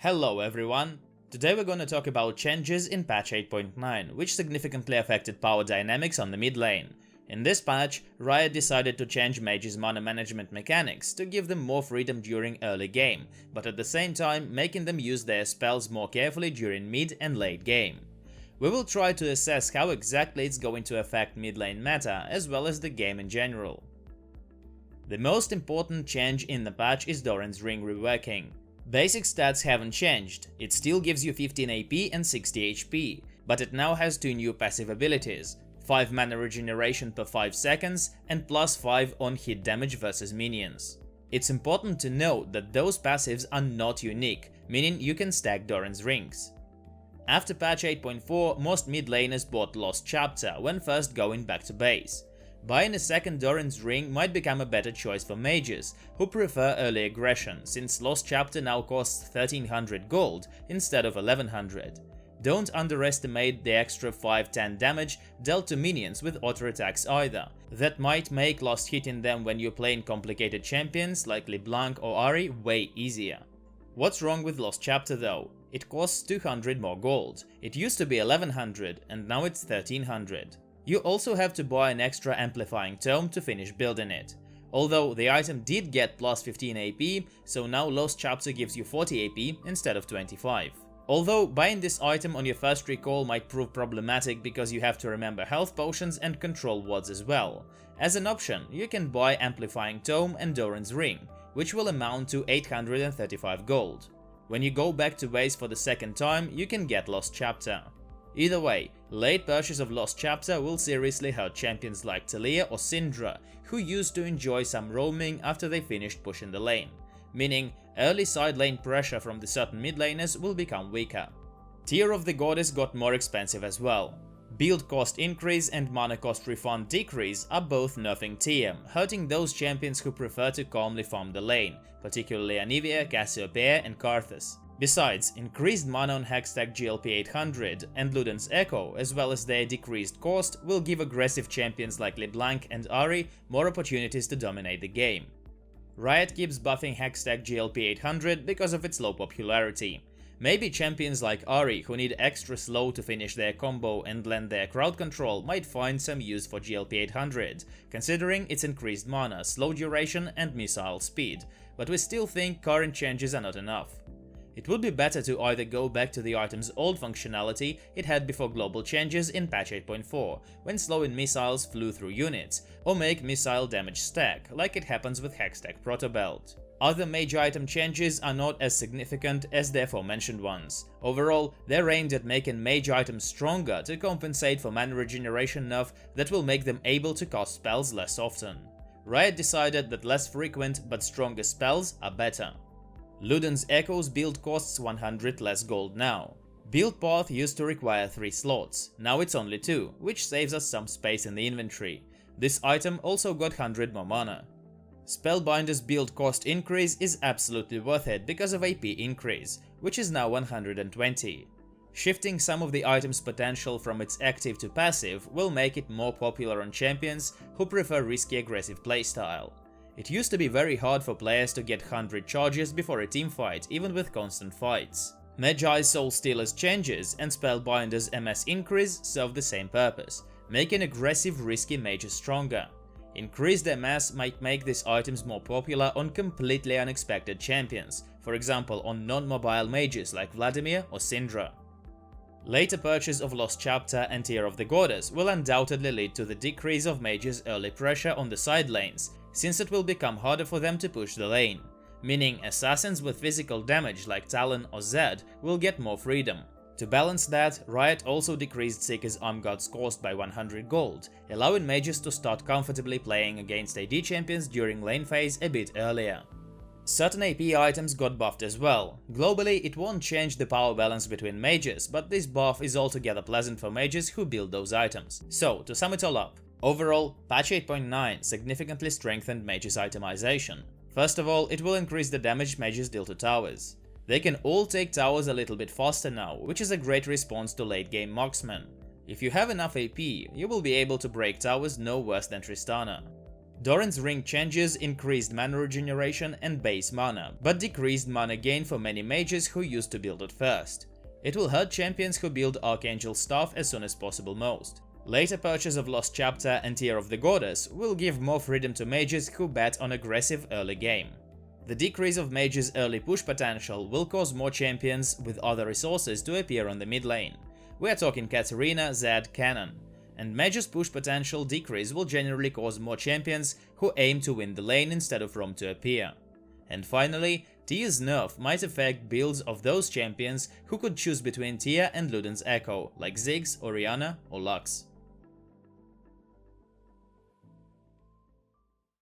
Hello everyone! Today we're going to talk about changes in patch 8.9, which significantly affected power dynamics on the mid lane. In this patch, Riot decided to change mages' mana management mechanics to give them more freedom during early game, but at the same time making them use their spells more carefully during mid and late game. We will try to assess how exactly it's going to affect mid lane meta as well as the game in general. The most important change in the patch is Doran's Ring reworking. Basic stats haven't changed, it still gives you 15 AP and 60 HP, but it now has two new passive abilities, 5 mana regeneration per 5 seconds and plus 5 on hit damage versus minions. It's important to note that those passives are not unique, meaning you can stack Doran's Rings. After patch 8.4, most mid laners bought Lost Chapter when first going back to base. Buying a second Doran's Ring might become a better choice for mages, who prefer early aggression, since Lost Chapter now costs 1300 gold instead of 1100. Don't underestimate the extra 5-10 damage dealt to minions with auto attacks either. That might make lost hitting them when you're playing complicated champions like LeBlanc or Ahri way easier. What's wrong with Lost Chapter though? It costs 200 more gold. It used to be 1100 and now it's 1300. You also have to buy an extra amplifying tome to finish building it. Although the item did get plus 15 AP, so now Lost Chapter gives you 40 AP instead of 25. Although buying this item on your first recall might prove problematic because you have to remember health potions and control wards as well. As an option, you can buy Amplifying Tome and Doran's Ring, which will amount to 835 gold. When you go back to base for the second time, you can get Lost Chapter. Either way, late purchase of Lost Chapter will seriously hurt champions like Taliyah or Syndra, who used to enjoy some roaming after they finished pushing the lane, meaning early side lane pressure from the certain mid laners will become weaker. Tear of the Goddess got more expensive as well. Build cost increase and mana cost refund decrease are both nerfing TM, hurting those champions who prefer to calmly farm the lane, particularly Anivia, Cassiopeia and Karthus. Besides, increased mana on Hextech GLP 800 and Luden's Echo, as well as their decreased cost, will give aggressive champions like LeBlanc and Ahri more opportunities to dominate the game. Riot keeps buffing Hextech GLP 800 because of its low popularity. Maybe champions like Ahri, who need extra slow to finish their combo and lend their crowd control, might find some use for GLP 800, considering its increased mana, slow duration and missile speed, but we still think current changes are not enough. It would be better to either go back to the item's old functionality it had before global changes in patch 8.4, when slowing missiles flew through units, or make missile damage stack, like it happens with Hextech Protobelt. Other major item changes are not as significant as the aforementioned ones. Overall, they're aimed at making major items stronger to compensate for mana regeneration nerf that will make them able to cast spells less often. Riot decided that less frequent but stronger spells are better. Luden's Echo's build costs 100 less gold now. Build path used to require 3 slots, now it's only 2, which saves us some space in the inventory. This item also got 100 more mana. Spellbinder's build cost increase is absolutely worth it because of AP increase, which is now 120. Shifting some of the item's potential from its active to passive will make it more popular on champions who prefer risky aggressive playstyle. It used to be very hard for players to get 100 charges before a teamfight, even with constant fights. Magi's Soul Stealer's changes and Spellbinder's MS increase serve the same purpose, making aggressive risky mages stronger. Increased MS might make these items more popular on completely unexpected champions, for example on non-mobile mages like Vladimir or Syndra. Later purchase of Lost Chapter and Tear of the Goddess will undoubtedly lead to the decrease of mages' early pressure on the side lanes, since it will become harder for them to push the lane, meaning assassins with physical damage like Talon or Zed will get more freedom. To balance that, Riot also decreased Seeker's Arm Guard's cost by 100 gold, allowing mages to start comfortably playing against AD champions during lane phase a bit earlier. Certain AP items got buffed as well. Globally, it won't change the power balance between mages, but this buff is altogether pleasant for mages who build those items. So, to sum it all up, overall, patch 8.9 significantly strengthened mages' itemization. First of all, it will increase the damage mages deal to towers. They can all take towers a little bit faster now, which is a great response to late game marksmen. If you have enough AP, you will be able to break towers no worse than Tristana. Doran's ring changes increased mana regeneration and base mana, but decreased mana gain for many mages who used to build it first. It will hurt champions who build Archangel Staff as soon as possible most. Later purchase of Lost Chapter and Tear of the Goddess will give more freedom to mages who bet on aggressive early game. The decrease of mages' early push potential will cause more champions with other resources to appear on the mid lane. We are talking Katarina, Zed, Cannon. And mages' push potential decrease will generally cause more champions who aim to win the lane instead of roam to appear. And finally, Tier's nerf might affect builds of those champions who could choose between Tier and Luden's Echo, like Ziggs, Orianna, or Lux.